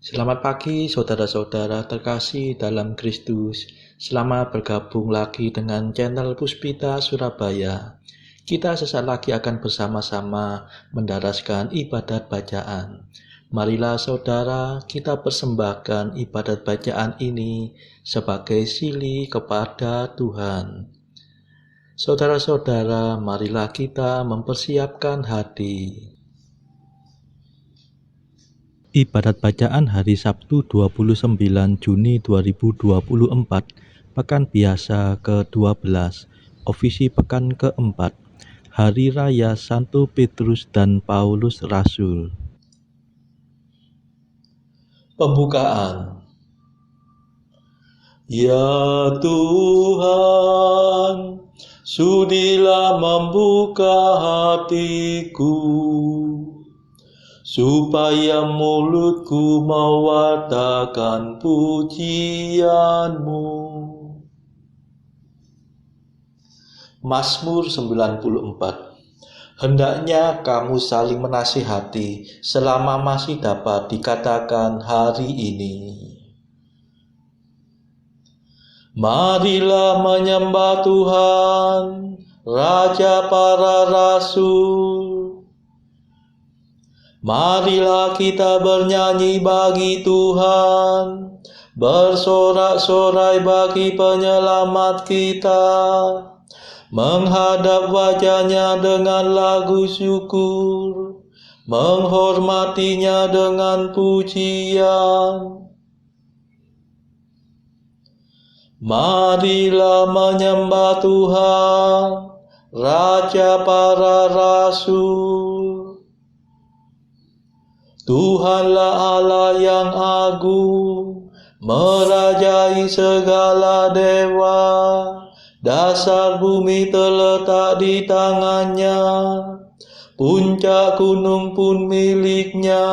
Selamat pagi saudara-saudara terkasih dalam Kristus. Selamat bergabung lagi dengan channel Puspita Surabaya. Kita sesaat lagi akan bersama-sama mendaraskan ibadat bacaan. Marilah saudara, kita persembahkan ibadat bacaan ini sebagai sili kepada Tuhan. Saudara-saudara, marilah kita mempersiapkan hati. Ibadat bacaan hari Sabtu 29 Juni 2024, Pekan Biasa ke-12, Ofisi Pekan ke-4, Hari Raya Santo Petrus dan Paulus Rasul. Pembukaan. Ya Tuhan, sudilah membuka hatiku, supaya mulutku mewartakan pujian-Mu. Mazmur 94. Hendaknya kamu saling menasihati selama masih dapat dikatakan hari ini. Marilah menyembah Tuhan, Raja para Rasul. Marilah kita bernyanyi bagi Tuhan, bersorak-sorai bagi penyelamat kita, menghadap wajah-Nya dengan lagu syukur, menghormatinya dengan pujian. Marilah menyembah Tuhan, Raja para Rasul. Tuhanlah Allah yang agung, merajai segala dewa. Dasar bumi terletak di tangan-Nya, puncak gunung pun milik-Nya.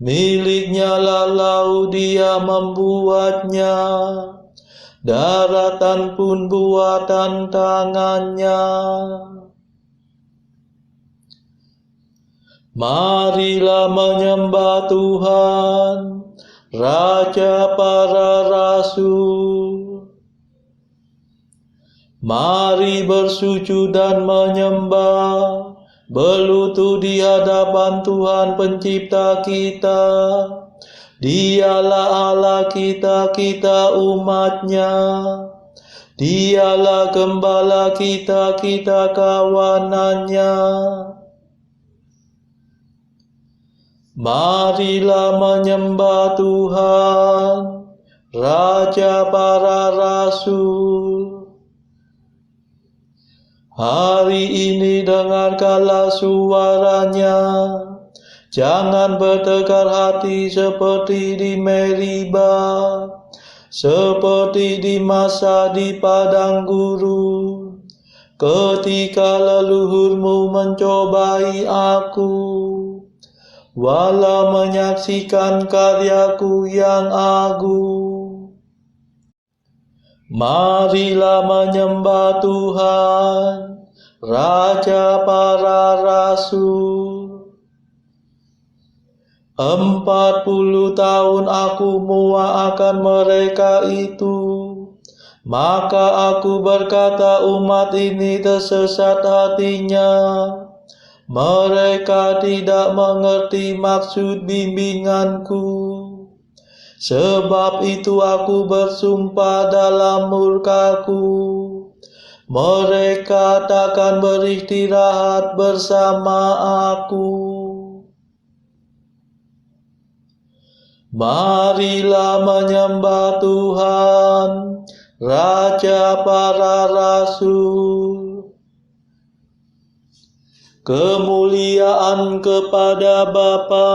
Milik-Nya lah laut, Dia membuatnya, daratan pun buatan tangan-Nya. Marilah menyembah Tuhan, Raja para Rasul. Mari bersujud dan menyembah, berlutut di hadapan Tuhan Pencipta kita. Dialah Allah kita, kita umat-Nya. Dialah Gembala kita, kita kawanan-Nya. Marilah menyembah Tuhan, Raja para Rasul. Hari ini dengarkanlah suara-Nya, jangan bertegar hati seperti di Meriba, seperti di masa di padang gurun, ketika leluhurmu mencobai aku, walau menyaksikan karyaku yang agung. Marilah menyembah Tuhan, Raja para Rasul. 40 tahun aku muak akan mereka itu, maka aku berkata umat ini tersesat hatinya. Mereka tidak mengerti maksud bimbinganku. Sebab itu aku bersumpah dalam murkaku, mereka takkan beristirahat bersama aku. Marilah menyembah Tuhan, Raja para Rasul. Kemuliaan kepada Bapa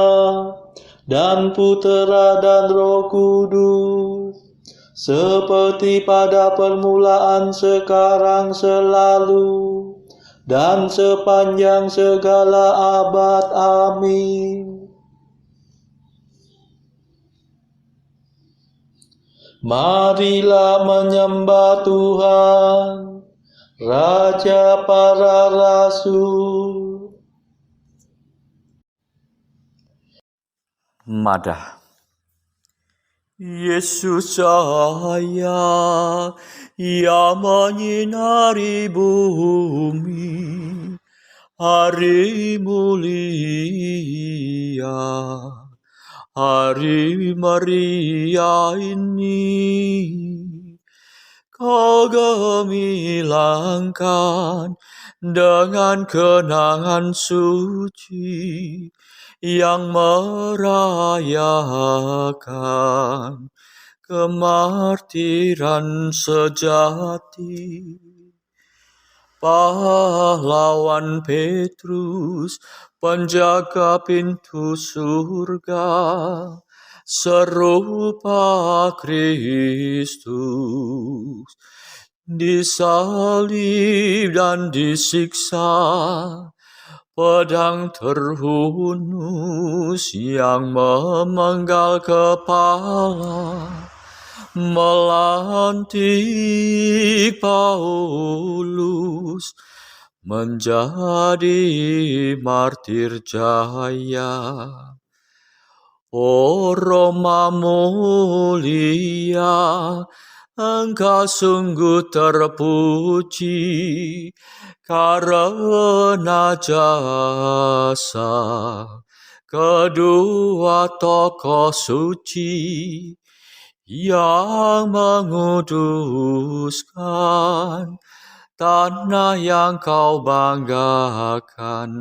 dan Putera dan Roh Kudus, seperti pada permulaan, sekarang, selalu, dan sepanjang segala abad. Amin. Marilah menyembah Tuhan, Raja para Rasul. Madah. Yesus cahaya yang menyinari bumi, hari mulia, hari Maria ini. Kau gemilangkan dengan kenangan suci yang merayakan kemartiran sejati. Pahlawan Petrus, penjaga pintu surga, serupa Kristus, disalib dan disiksa, pedang terhunus yang memenggal kepala, melantik Paulus menjadi martir jaya. O Roma mulia, Engkau sungguh terpuji karena jasa kedua tokoh suci yang menguduskan tanah yang kau banggakan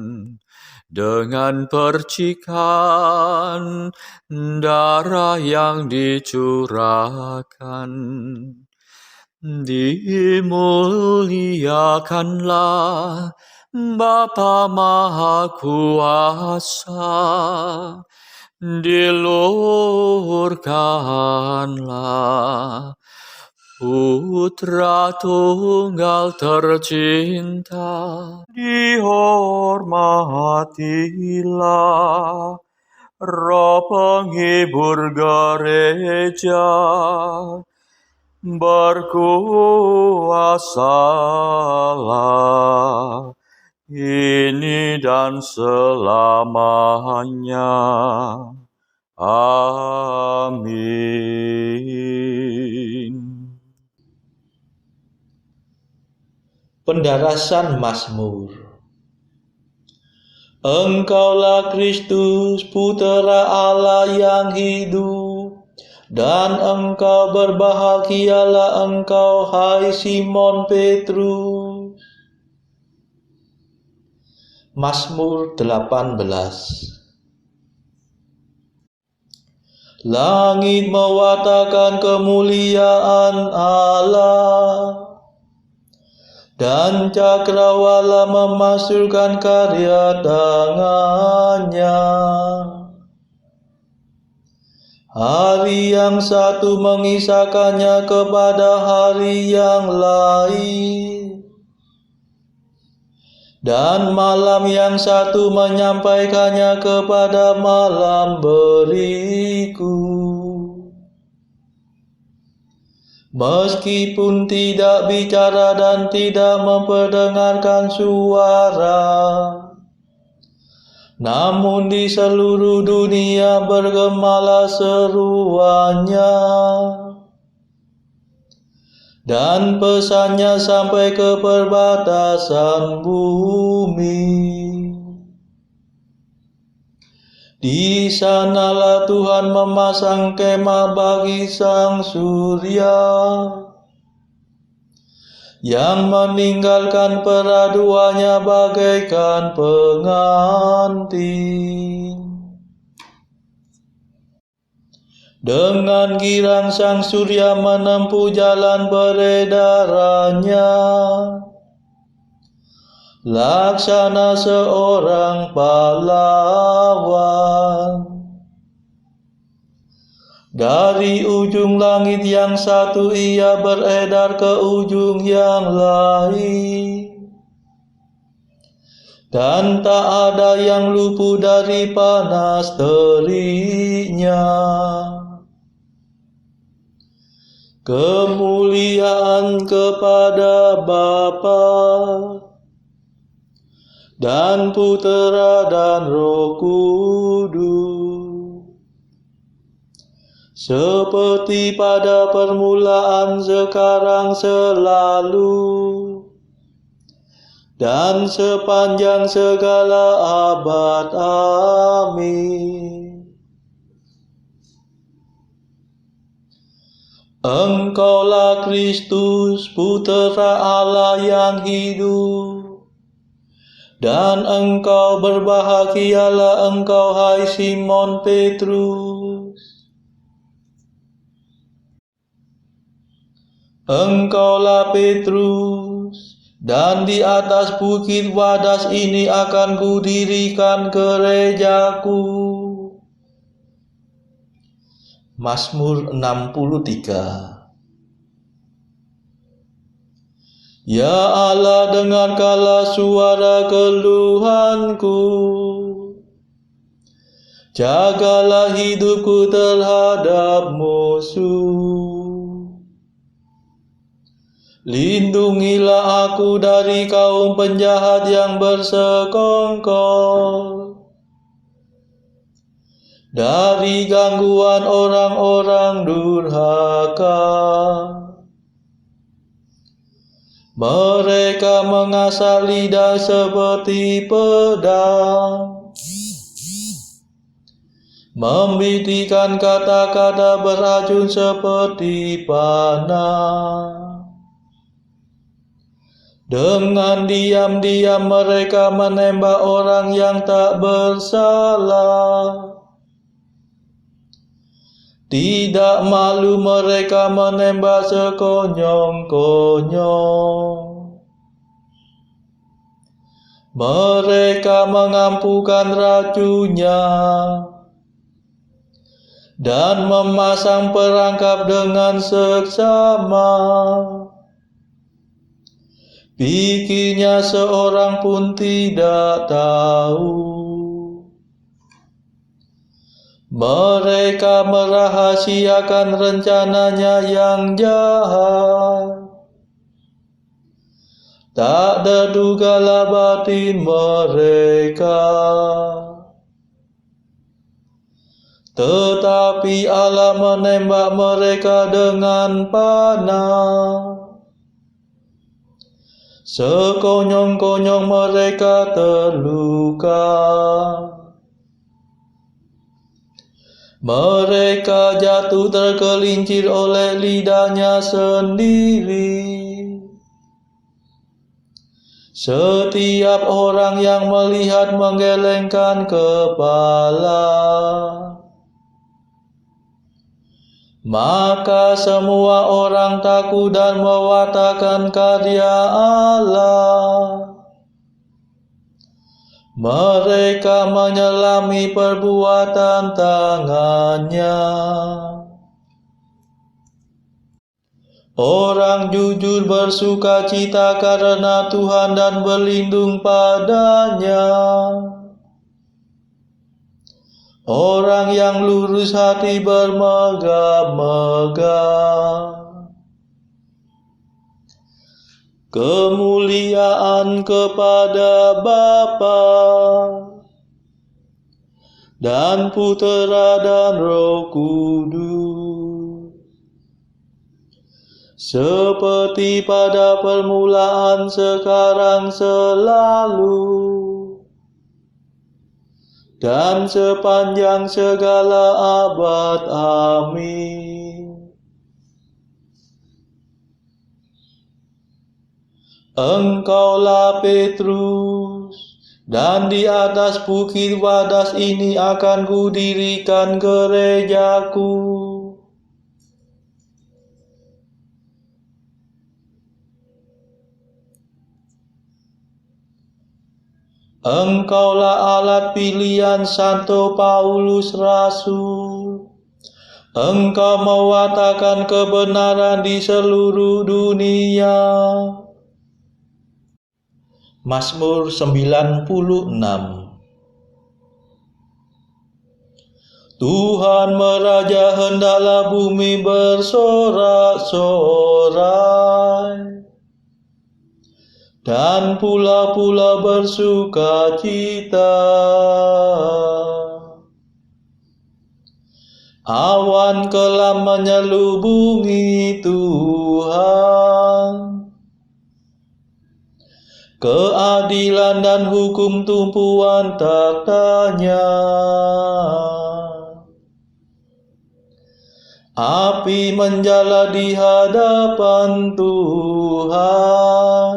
dengan percikan darah yang dicurahkan. Dimuliakanlah Bapa Maha Kuasa, diluhurkanlah Putra Tunggal tercinta, dihormatilah Roh penghibur gereja, berkuasalah ini dan selamanya. Amin. Pendarasan Mazmur. Engkaulah Kristus, Putera Allah yang hidup, dan engkau berbahagialah engkau, hai Simon Petrus. Mazmur 18. Langit mewartakan kemuliaan Allah, dan cakrawala memasukkan karya tangannya. Hari yang satu mengisahkannya kepada hari yang lain, dan malam yang satu menyampaikannya kepada malam berikut. Meskipun tidak bicara dan tidak memperdengarkan suara, namun di seluruh dunia bergemalah seruannya, dan pesannya sampai ke perbatasan bumi. Di sanalah Tuhan memasang kemah bagi sang surya, yang meninggalkan peraduannya bagaikan pengantin. Dengan girang sang surya menempuh jalan peredarannya, laksana seorang pahlawan. Dari ujung langit yang satu ia beredar ke ujung yang lain, dan tak ada yang luput dari panas teriknya. Kemuliaan kepada Bapa dan Putera dan Roh Kudus, seperti pada permulaan, sekarang, selalu, dan sepanjang segala abad. Amin. Engkaulah Kristus, Putera Allah yang hidup, dan engkau berbahagialah engkau, hai Simon Petrus. Engkaulah Petrus, dan di atas bukit Wadas ini akan kudirikan gerejaku. Mazmur 63. Ya Allah, dengarkanlah suara keluhanku. Jagalah hidupku terhadap musuh. Lindungilah aku dari kaum penjahat yang bersekongkol, dari gangguan orang-orang durhaka. Mereka mengasah lidah seperti pedang, membitikan kata-kata beracun seperti panah. Dengan diam-diam mereka menembak orang yang tak bersalah. Tidak malu mereka menembak sekonyong-konyong. Mereka mengampukan racunnya dan memasang perangkap dengan seksama. Pikirnya seorang pun tidak tahu. Mereka merahasiakan rencananya yang jahat. Tak terdugalah batin mereka. Tetapi Allah menembak mereka dengan panah. Sekonyong-konyong mereka terluka. Mereka jatuh tergelincir oleh lidahnya sendiri. Setiap orang yang melihat menggelengkan kepala. Maka semua orang takut dan mewartakan karya Allah. Mereka menyelami perbuatan tangannya. Orang jujur bersuka cita karena Tuhan dan berlindung padanya. Orang yang lurus hati bermegah-megah. Kemuliaan kepada Bapa dan Putera dan Roh Kudus, seperti pada permulaan, sekarang, selalu, dan sepanjang segala abad. Amin. Engkaulah Petrus, dan di atas bukit Wadas ini akan kudirikan gerejaku. Engkaulah alat pilihan Santo Paulus Rasul. Engkau mewartakan kebenaran di seluruh dunia. Mazmur 96. Tuhan meraja, hendaklah bumi bersorak-sorai, dan pulau-pulau bersuka cita. Awan kelam menyelubungi Tuhan. Keadilan dan hukum tumpuan taktanya. Api menjala di hadapan Tuhan,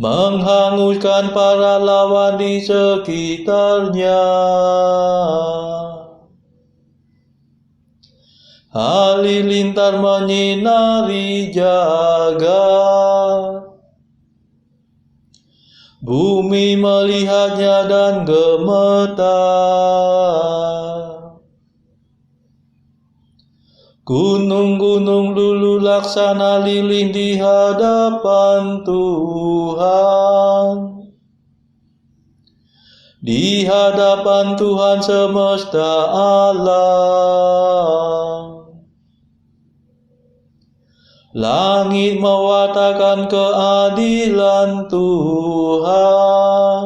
menghanguskan para lawan di sekitarnya. Halilintar menyinari jagat, bumi melihatnya dan gemetar. Gunung-gunung luluh laksana lilin di hadapan Tuhan. Di hadapan Tuhan semesta alam. Langit mewartakan keadilan Tuhan,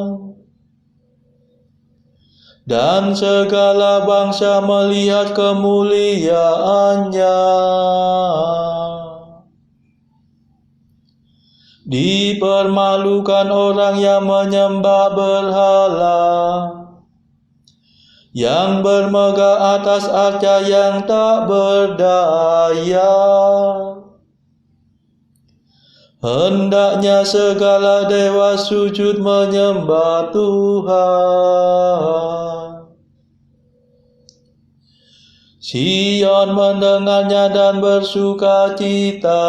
dan segala bangsa melihat kemuliaannya. Dipermalukan orang yang menyembah berhala, yang bermegah atas arca yang tak berdaya. Hendaknya segala dewa sujud menyembah Tuhan. Sion mendengarnya dan bersukacita.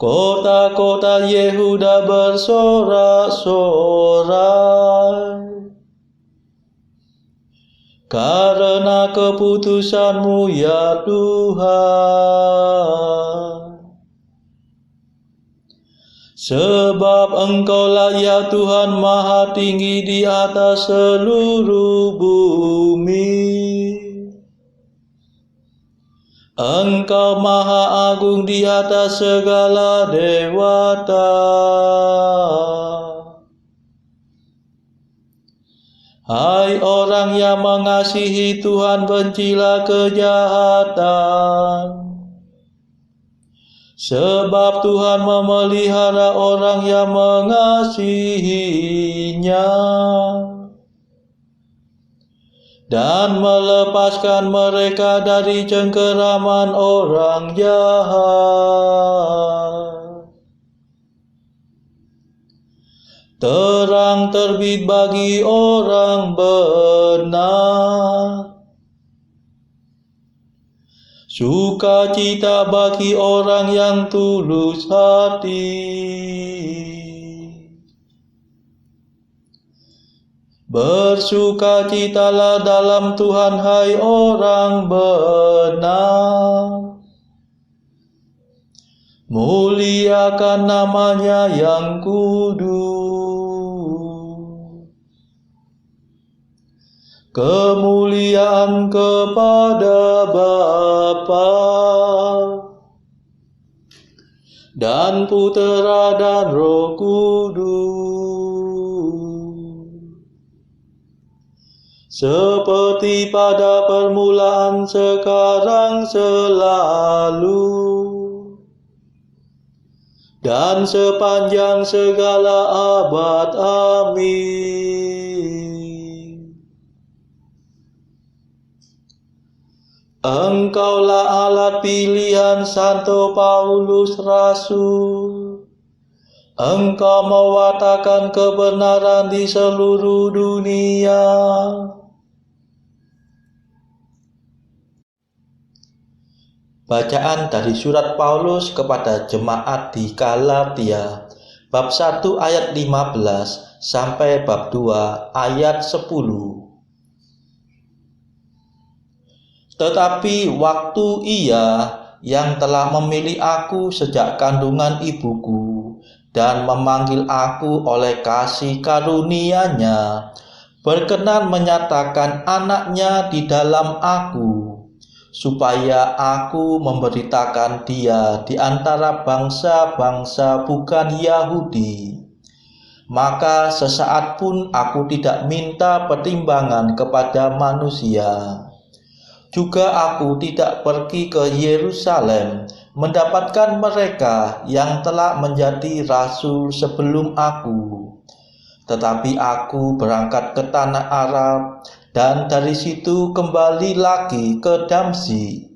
Kota-kota Yehuda bersorak-sorai karena keputusan-Mu ya Tuhan. Sebab Engkaulah ya Tuhan maha tinggi di atas seluruh bumi. Engkau maha agung di atas segala dewata. Hai orang yang mengasihi Tuhan, bencilah kejahatan. Sebab Tuhan memelihara orang yang mengasihinya, dan melepaskan mereka dari cengkeraman orang jahat. Terang terbit bagi orang benar, sukacita bagi orang yang tulus hati. Bersukacitalah dalam Tuhan, hai orang benar. Muliakan namanya yang kudus. Kemuliaan kepada Bapa dan Putera dan Roh Kudus, seperti pada permulaan, sekarang, selalu, dan sepanjang segala abad. Amin. Engkaulah alat pilihan Santo Paulus Rasul. Engkau mewartakan kebenaran di seluruh dunia. Bacaan dari surat Paulus kepada jemaat di Galatia, bab 1 ayat 15 sampai bab 2 ayat 10. Tetapi waktu Ia yang telah memilih aku sejak kandungan ibuku dan memanggil aku oleh kasih karunia-Nya, berkenan menyatakan anaknya di dalam aku, supaya aku memberitakan Dia di antara bangsa-bangsa bukan Yahudi, maka sesaat pun aku tidak minta pertimbangan kepada manusia. Juga aku tidak pergi ke Yerusalem mendapatkan mereka yang telah menjadi rasul sebelum aku. Tetapi aku berangkat ke tanah Arab dan dari situ kembali lagi ke Damsyik.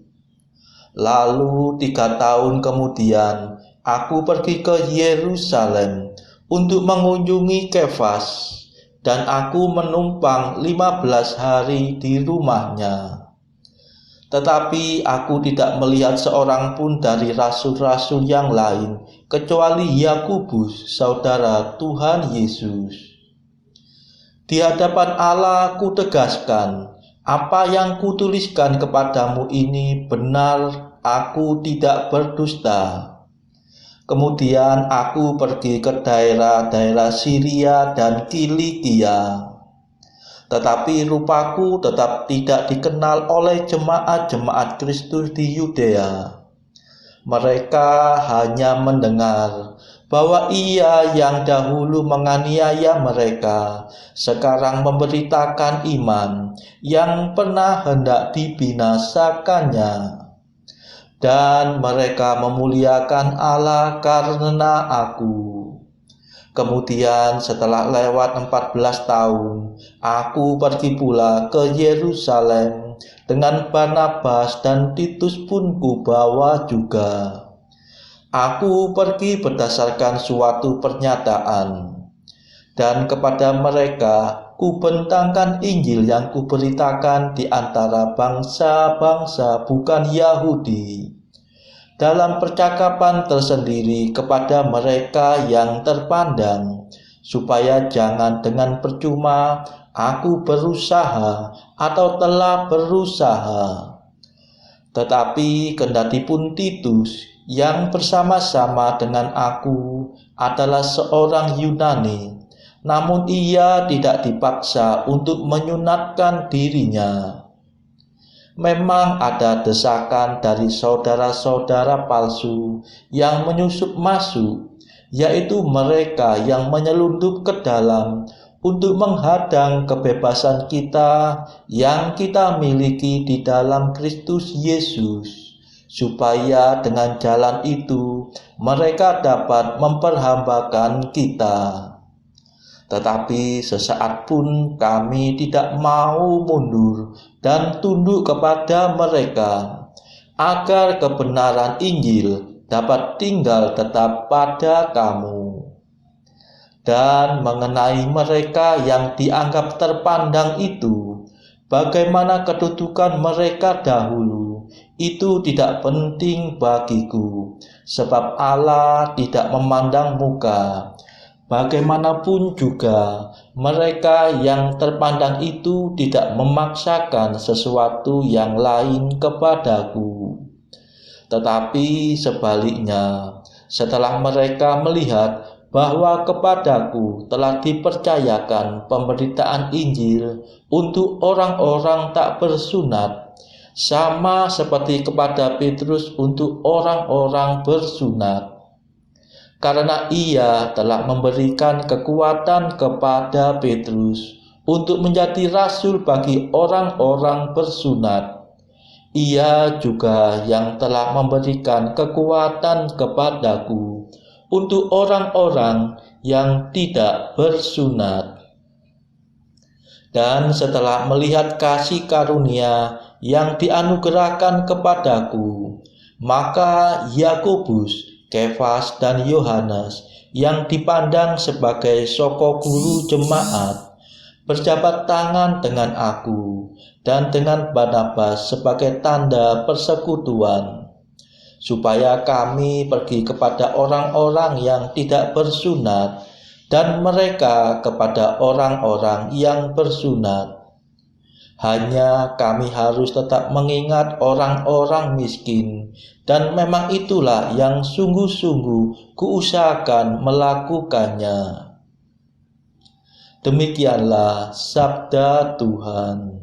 Lalu 3 tahun kemudian aku pergi ke Yerusalem untuk mengunjungi Kefas, dan aku menumpang 15 hari di rumahnya. Tetapi aku tidak melihat seorang pun dari rasul-rasul yang lain, kecuali Yakobus, saudara Tuhan Yesus. Di hadapan Allah kutegaskan, apa yang kutuliskan kepadamu ini benar, aku tidak berdusta. Kemudian aku pergi ke daerah-daerah Syria dan Kilikia. Tetapi rupaku tetap tidak dikenal oleh jemaat-jemaat Kristus di Yudea. Mereka hanya mendengar bahwa Ia yang dahulu menganiaya mereka, sekarang memberitakan iman yang pernah hendak dibinasakannya. Dan mereka memuliakan Allah karena aku. Kemudian setelah lewat 14 tahun, aku pergi pula ke Yerusalem dengan Barnabas, dan Titus pun kubawa juga. Aku pergi berdasarkan suatu pernyataan, dan kepada mereka kubentangkan Injil yang kuberitakan di antara bangsa-bangsa bukan Yahudi, dalam percakapan tersendiri kepada mereka yang terpandang, supaya jangan dengan percuma aku berusaha atau telah berusaha. Tetapi kendatipun Titus yang bersama-sama dengan aku adalah seorang Yunani, namun ia tidak dipaksa untuk menyunatkan dirinya. Memang ada desakan dari saudara-saudara palsu yang menyusup masuk, yaitu mereka yang menyelundup ke dalam untuk menghadang kebebasan kita yang kita miliki di dalam Kristus Yesus, supaya dengan jalan itu mereka dapat memperhambakan kita. Tetapi sesaat pun kami tidak mau mundur dan tunduk kepada mereka, agar kebenaran Injil dapat tinggal tetap pada kamu. Dan mengenai mereka yang dianggap terpandang itu, bagaimana kedudukan mereka dahulu, itu tidak penting bagiku, sebab Allah tidak memandang muka. Bagaimanapun juga, mereka yang terpandang itu tidak memaksakan sesuatu yang lain kepadaku. Tetapi sebaliknya, setelah mereka melihat bahwa kepadaku telah dipercayakan pemberitaan Injil untuk orang-orang tak bersunat, sama seperti kepada Petrus untuk orang-orang bersunat, karena ia telah memberikan kekuatan kepada Petrus untuk menjadi rasul bagi orang-orang bersunat. Ia juga yang telah memberikan kekuatan kepadaku untuk orang-orang yang tidak bersunat. Dan setelah melihat kasih karunia yang dianugerahkan kepadaku, maka Yakobus, Kefas, dan Yohanes yang dipandang sebagai soko guru jemaat berjabat tangan dengan aku dan dengan Barnabas sebagai tanda persekutuan, supaya kami pergi kepada orang-orang yang tidak bersunat dan mereka kepada orang-orang yang bersunat. Hanya kami harus tetap mengingat orang-orang miskin, dan memang itulah yang sungguh-sungguh kuusahakan melakukannya. Demikianlah sabda Tuhan.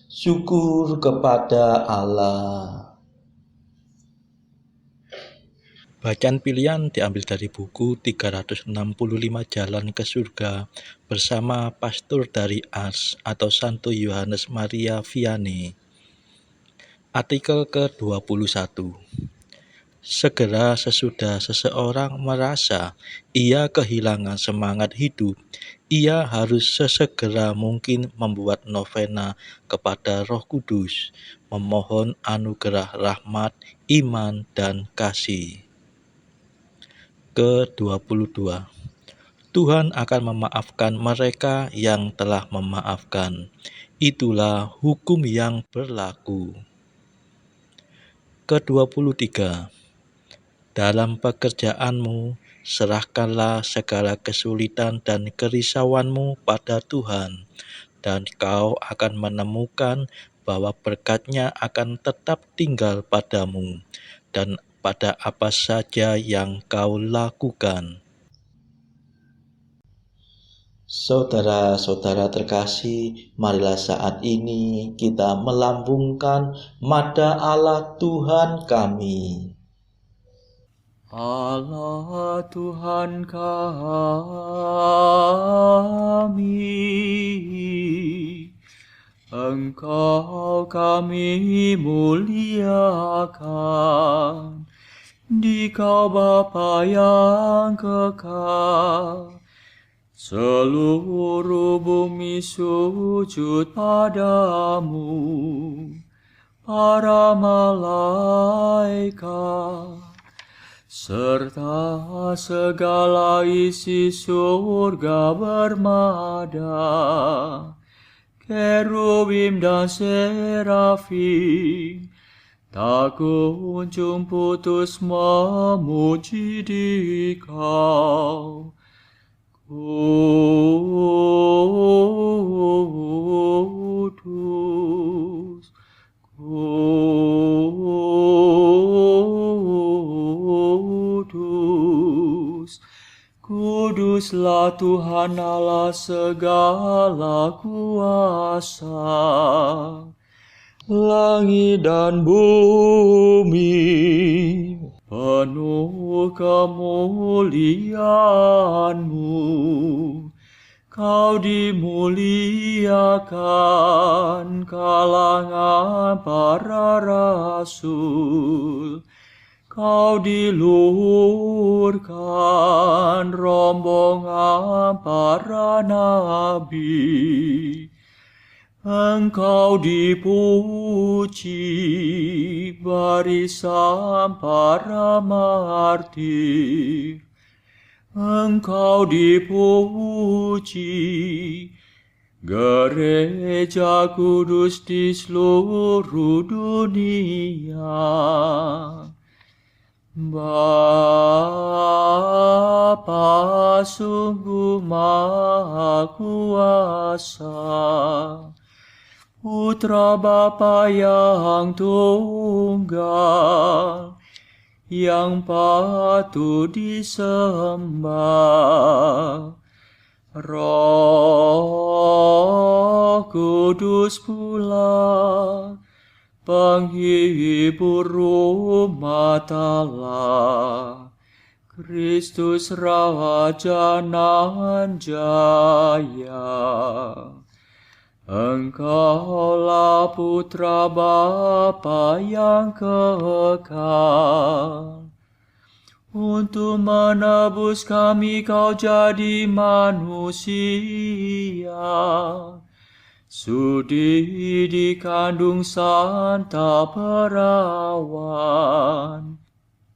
Syukur kepada Allah. Bacaan pilihan diambil dari buku 365 Jalan ke Surga bersama pastor dari Ars atau Santo Yohanes Maria Vianney. Artikel ke-21. Segera sesudah seseorang merasa ia kehilangan semangat hidup, ia harus sesegera mungkin membuat novena kepada Roh Kudus, memohon anugerah rahmat, iman, dan kasih. Ke-22. Tuhan akan memaafkan mereka yang telah memaafkan. Itulah hukum yang berlaku. Ke-23. Dalam pekerjaanmu, serahkanlah segala kesulitan dan kerisauanmu pada Tuhan, dan kau akan menemukan bahwa berkat-Nya akan tetap tinggal padamu, dan pada apa saja yang kau lakukan. Saudara-saudara terkasih, marilah saat ini kita melambungkan Mada Allah Tuhan kami. Allah Tuhan kami, Engkau kami muliakan, Dikau Bapa yang kekal. Seluruh bumi sujud padamu, para malaikat, serta segala isi surga bermada, kerubim dan serafim, tak kunjung putus memuji Dikau. Kudus, Kudus, Kuduslah Tuhan Allah segala kuasa. Langit dan bumi penuh kemuliaan-Mu. Kau dimuliakan kalangan para rasul. Kau diluhurkan rombongan para nabi. Engkau dipuji barisan para martir. Engkau dipuji gereja kudus di seluruh dunia. Bapa sungguh Maha Kuasa, Putra Bapa yang tunggal, yang patut disembah. Roh Kudus pula, penghibur umat Allah, Kristus Raja nan jaya. Engkaulah Putra Bapa yang kekal. Untuk menebus kami Kau jadi manusia. Sudi dikandung Santa Perawan.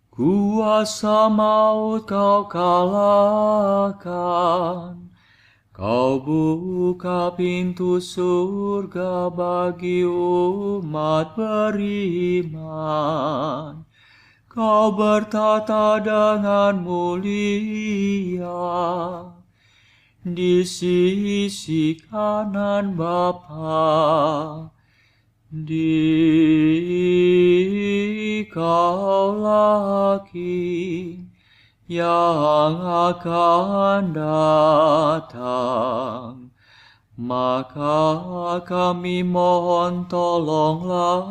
Kuasa maut Kau kalahkan. Kau buka pintu surga bagi umat beriman. Kau bertata dengan mulia di sisi kanan Bapa. Dikaulah King yang akan datang. Maka kami mohon tolonglah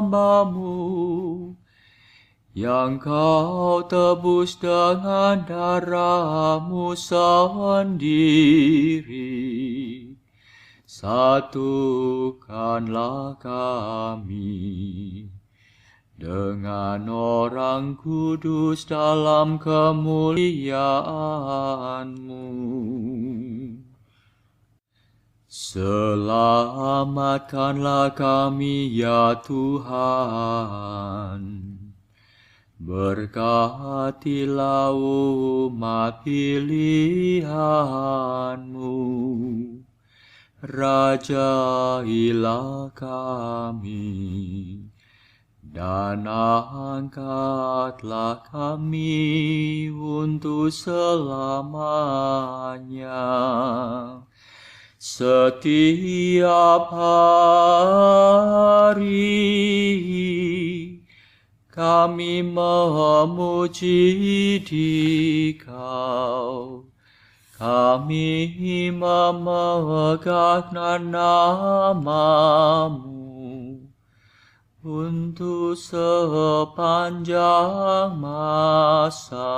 hamba-Mu yang kau tebus dengan darah-Mu sendiri. Satukanlah kami dengan orang kudus dalam kemuliaan-Mu. Selamatkanlah kami ya Tuhan. Berkatilah umat pilihan-Mu. Rajailah kami, dan angkatlah kami untuk selamanya. Setiap hari kami memuji Dikau, kami memegang nama-Mu untuk sepanjang masa.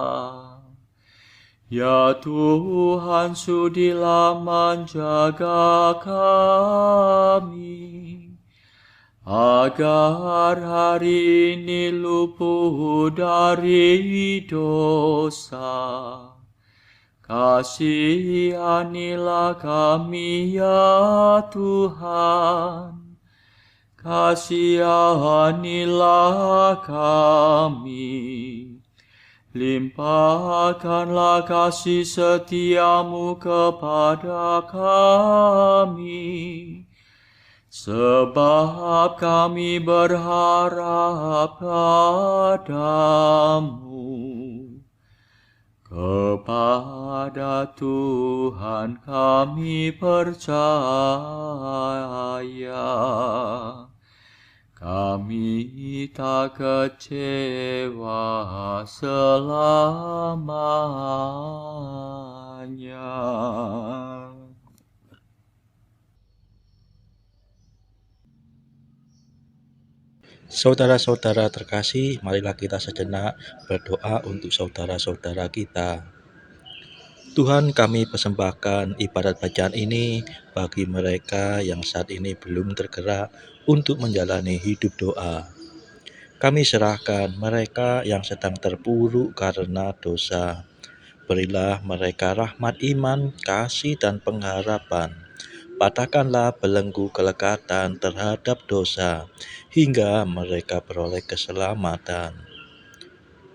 Ya Tuhan, sudilah menjaga kami, agar hari ini luput dari dosa. Kasihanilah kami ya Tuhan, kasihanilah kami. Limpahkanlah kasih setia-Mu kepada kami, sebab kami berharap padamu. Kepada Tuhan kami percaya, kami tak kecewa selamanya. Saudara-saudara terkasih, marilah kita sejenak berdoa untuk saudara-saudara kita. Tuhan, kami persembahkan ibadat bacaan ini bagi mereka yang saat ini belum tergerak untuk menjalani hidup doa. Kami serahkan mereka yang sedang terpuruk karena dosa. Berilah mereka rahmat iman, kasih, dan pengharapan. Patahkanlah belenggu kelekatan terhadap dosa, hingga mereka beroleh keselamatan.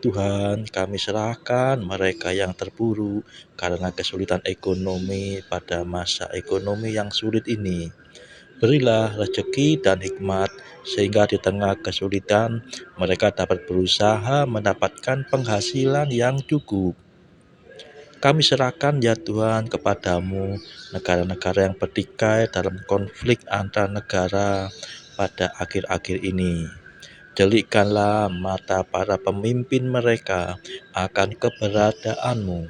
Tuhan, kami serahkan mereka yang terpuruk karena kesulitan ekonomi pada masa ekonomi yang sulit ini. Berilah rezeki dan hikmat, sehingga di tengah kesulitan mereka dapat berusaha mendapatkan penghasilan yang cukup. Kami serahkan ya Tuhan kepadamu negara-negara yang bertikai dalam konflik antar negara pada akhir-akhir ini. Delikkanlah mata para pemimpin mereka akan keberadaan-Mu,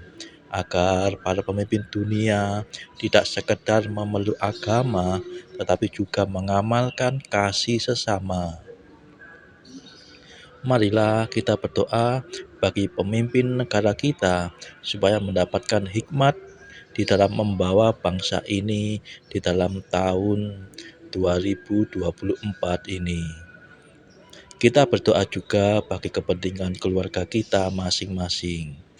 agar para pemimpin dunia tidak sekedar memeluk agama, tetapi juga mengamalkan kasih sesama. Marilah kita berdoa bagi pemimpin negara kita, supaya mendapatkan hikmat di dalam membawa bangsa ini di dalam tahun 2024 ini. Kita berdoa juga bagi kepentingan keluarga kita masing-masing.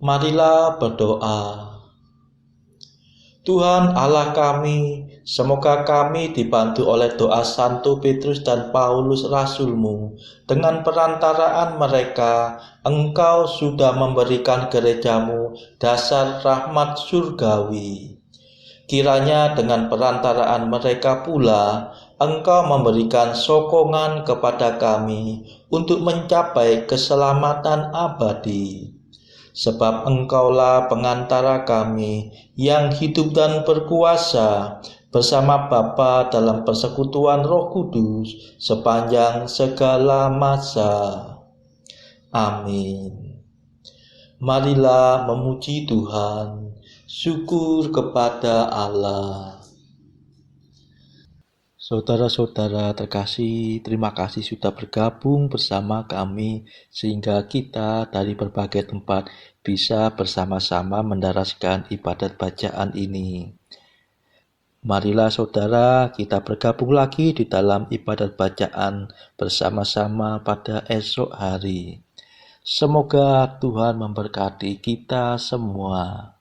Marilah berdoa. Tuhan Allah kami, semoga kami dibantu oleh doa Santo Petrus dan Paulus Rasul-Mu. Dengan perantaraan mereka, Engkau sudah memberikan gereja-Mu dasar rahmat surgawi. Kiranya dengan perantaraan mereka pula, Engkau memberikan sokongan kepada kami untuk mencapai keselamatan abadi. Sebab Engkaulah pengantara kami yang hidup dan berkuasa bersama Bapa dalam persekutuan Roh Kudus sepanjang segala masa. Amin. Marilah memuji Tuhan. Syukur kepada Allah. Saudara-saudara terkasih, terima kasih sudah bergabung bersama kami sehingga kita dari berbagai tempat bisa bersama-sama mendaraskan ibadat bacaan ini. Marilah saudara kita bergabung lagi di dalam ibadat bacaan bersama-sama pada esok hari. Semoga Tuhan memberkati kita semua.